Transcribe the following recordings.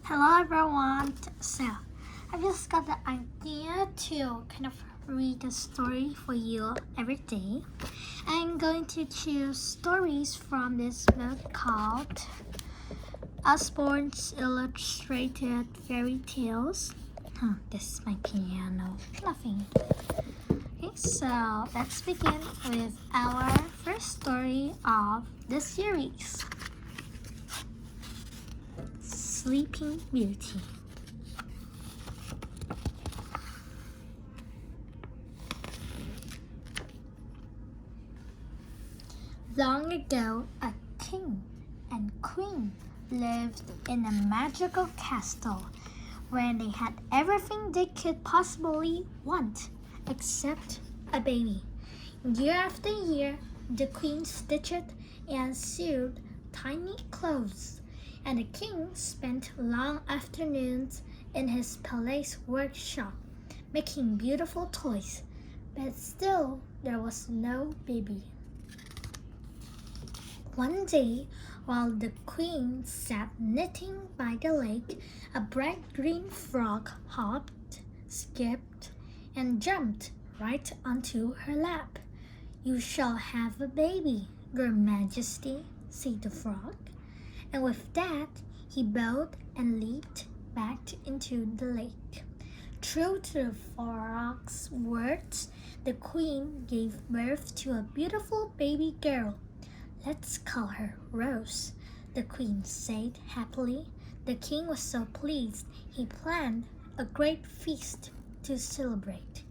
Hello everyone. So I just got the idea to kind of read a story for you every day. I'm going to choose stories from this book called Osborne's Illustrated Fairy Tales. This is my piano. Nothing. Okay, so let's begin with our first story of the series. Sleeping Beauty. Long ago, a king and queen lived in a magical castle where they had everything they could possibly want except a baby. Year after year, the queen stitched and sewed tiny clothes, and the king spent long afternoons in his palace workshop making beautiful toys, but still there was no baby. One day, while the queen sat knitting by the lake, a bright green frog hopped, skipped, and jumped right onto her lap. "You shall have a baby, Your Majesty," said the frog. And with that, he bowed and leaped back into the lake. True to the frog's words, the queen gave birth to a beautiful baby girl. "Let's call her Rose," the queen said happily. The king was so pleased, he planned a great feast to celebrate.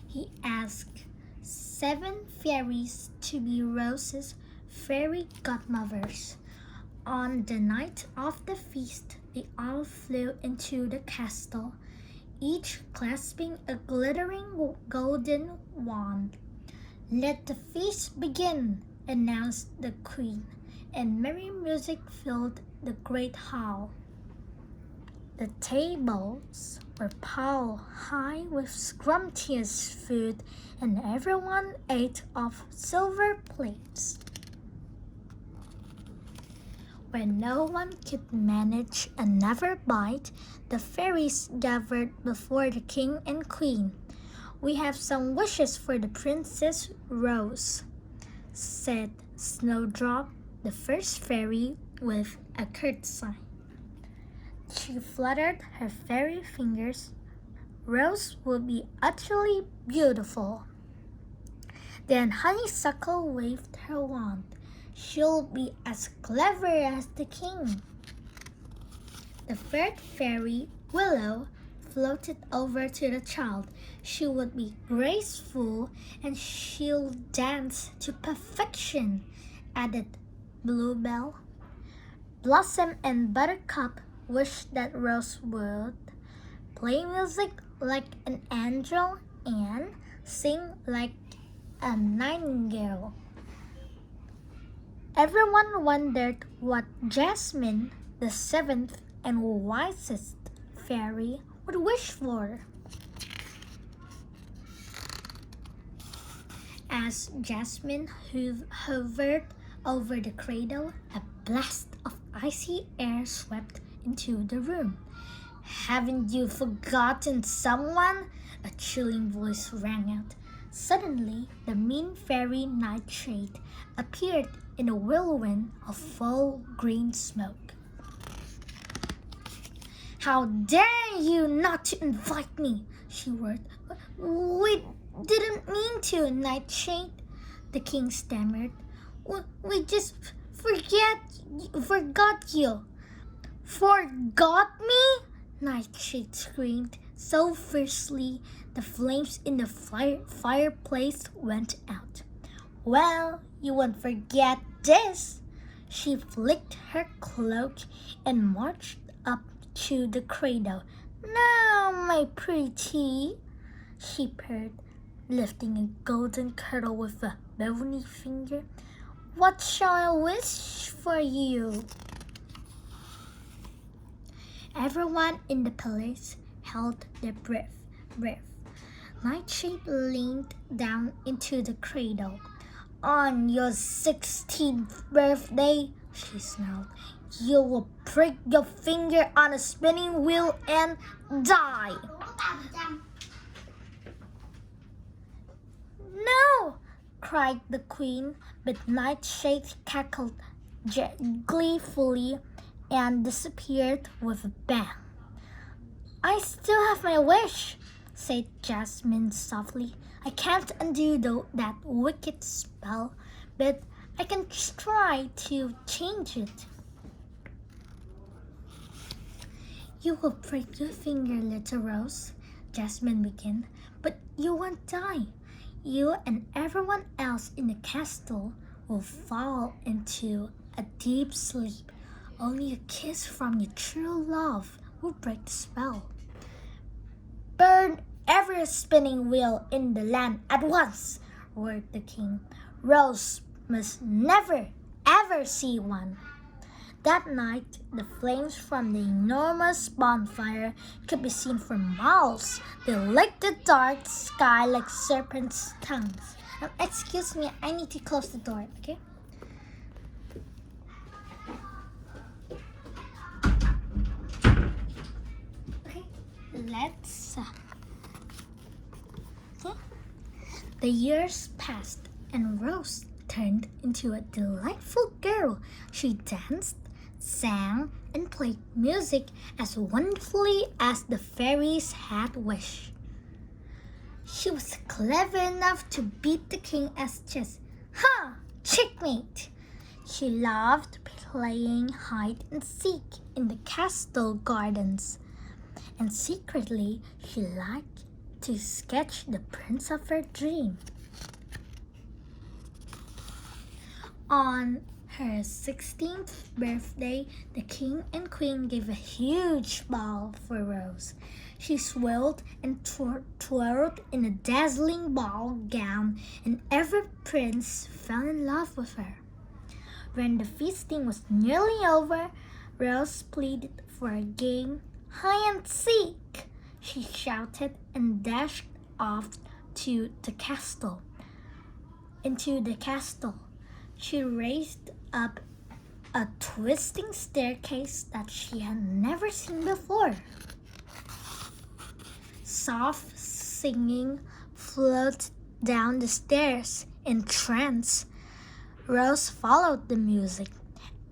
He asked 7 fairies to be Rose's fairy godmothers. On the night of the feast, they all flew into the castle, each clasping a glittering golden wand. "Let the feast begin," announced the queen, and merry music filled the great hall. The tables were piled high with scrumptious food, and everyone ate off silver plates. When no one could manage another bite, the fairies gathered before the king and queen. "We have some wishes for the Princess Rose," said Snowdrop, the first fairy, with a curtsy. She fluttered her fairy fingers. "Rose will be utterly beautiful." Then Honeysuckle waved her wand. "She'll be as clever as the king." The third fairy, Willow, floated over to the child. "She would be graceful and she'll dance to perfection," added Bluebell. Blossom and Buttercup wished that Rose would play music like an angel and sing like a nightingale. Everyone wondered what Jasmine, the 7th and wisest fairy, would wish for. As Jasmine hovered over the cradle, a blast of icy air swept into the room. "Haven't you forgotten someone?" a chilling voice rang out. Suddenly, the mean fairy Nightshade appeared in a whirlwind of foul green smoke. "How dare you not to invite me!" she roared. "We didn't mean to, Nightshade," the king stammered. We just forgot you." "Forgot me?" Nightshade screamed so fiercely the flames in the fireplace went out. "Well, you won't forget this." She flicked her cloak and marched up to the cradle. "Now, my pretty," she purred, lifting a golden curl with a bony finger. "What shall I wish for you?" Everyone in the palace held their breath. Nightshade leaned down into the cradle. "On your 16th birthday," she snarled, "you will prick your finger on a spinning wheel and die. No! Cried the queen, but Nightshade cackled gleefully and disappeared with a bang. I still have my wish, said Jasmine softly. I can't undo that wicked spell, but I can try to change it. You will break your finger, little Rose, Jasmine began, but you won't die. You and everyone else in the castle will fall into a deep sleep. Only a kiss from your true love will break the spell. Burn every spinning wheel in the land at once, roared the king. Rose must never, ever see one. That night, the flames from the enormous bonfire could be seen for miles. They licked the dark sky like serpents' tongues. Excuse me, I need to close the door, okay? Okay, let's... Okay. The years passed and Rose turned into a delightful girl. She danced, sang, and played music as wonderfully as the fairies had wished. She was clever enough to beat the king at chess. Ha! Checkmate! She loved playing hide and seek in the castle gardens, and secretly she liked to sketch the prince of her dream. On her 16th birthday, the king and queen gave a huge ball for Rose. She swirled and twirled in a dazzling ball gown, and every prince fell in love with her. When the feasting was nearly over, Rose pleaded for a game. Hide and seek, she shouted and dashed off to the castle. Into the castle. She raised up a twisting staircase that she had never seen before. Soft singing floated down the stairs in trance. Rose followed the music.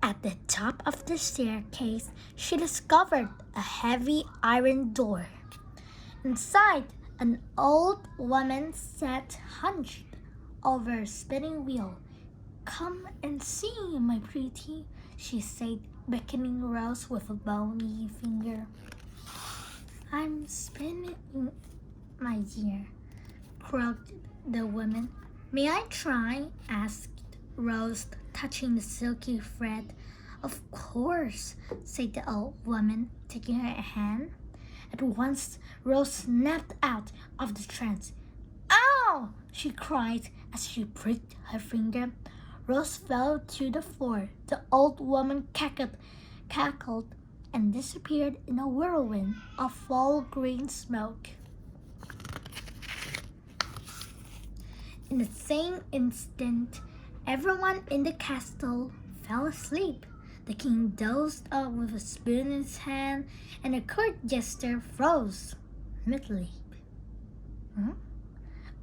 At the top of the staircase, she discovered a heavy iron door. Inside, an old woman sat hunched over a spinning wheel. Come and see, my pretty, she said, beckoning Rose with a bony finger. I'm spinning, my dear, croaked the woman. May I try? Asked Rose, touching the silky thread. Of course, said the old woman, taking her hand. At once, Rose snapped out of the trance. Ow! She cried as she pricked her finger. Rose fell to the floor. The old woman cackled, and disappeared in a whirlwind of fall green smoke. In the same instant, everyone in the castle fell asleep. The king dozed off with a spoon in his hand, and the court jester froze mid-leap.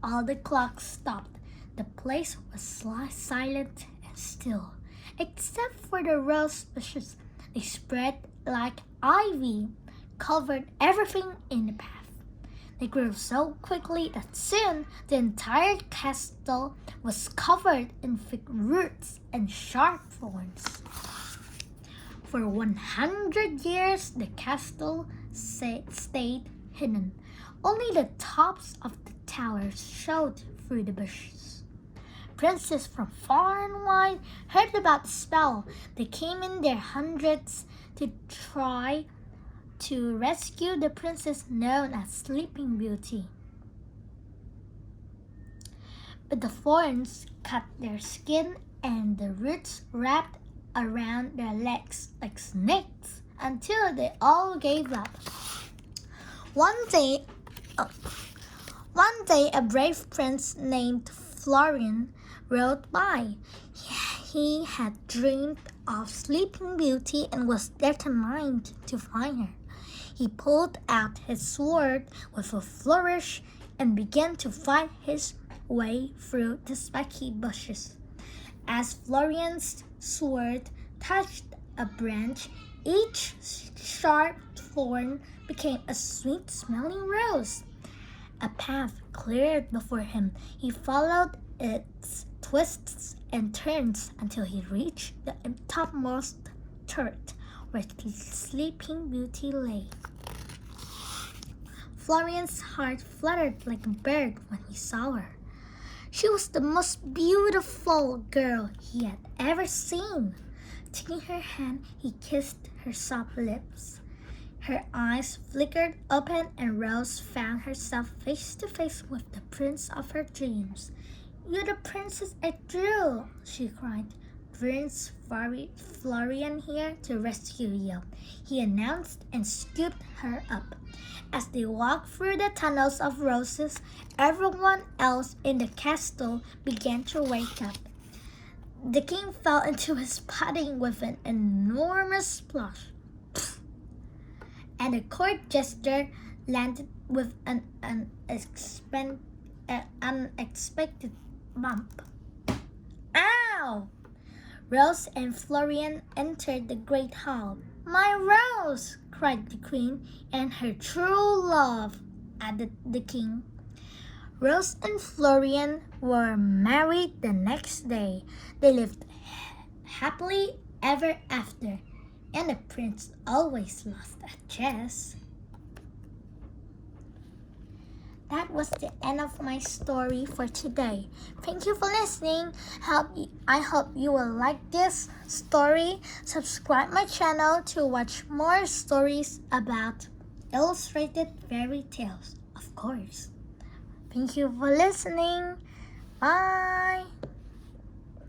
All the clocks stopped. The place was silent and still, except for the rose bushes. They spread like ivy, covered everything in the path. They grew so quickly that soon the entire castle was covered in thick roots and sharp thorns. For 100 years, the castle stayed hidden. Only the tops of the towers showed through the bushes. Princes from far and wide heard about the spell. They came in their hundreds to try to rescue the princess known as Sleeping Beauty. But the thorns cut their skin and the roots wrapped around their legs like snakes until they all gave up. One day, a brave prince named Florian rode by. He had dreamed of Sleeping Beauty and was determined to find her. He pulled out his sword with a flourish and began to fight his way through the spiky bushes. As Florian's sword touched a branch, each sharp thorn became a sweet-smelling rose. A path cleared before him. He followed its twists and turns until he reached the topmost turret where Sleeping Beauty lay. Florian's heart fluttered like a bird when he saw her. She was the most beautiful girl he had ever seen. Taking her hand, he kissed her soft lips. Her eyes flickered open and Rose found herself face to face with the prince of her dreams. "You're the princess I drew," she cried. "Prince Florian here to rescue you," he announced and scooped her up. As they walked through the tunnels of roses, everyone else in the castle began to wake up. The king fell into his pudding with an enormous splash, and the court jester landed with an unexpected bump. "Ow!" Rose and Florian entered the great hall. "My Rose!" cried the queen, "and her true love," added the king. Rose and Florian were married the next day. They lived happily ever after, and the prince always lost at chess. That was the end of my story for today. Thank you for listening. I hope you will like this story. Subscribe my channel to watch more stories about illustrated fairy tales, of course. Thank you for listening. Bye.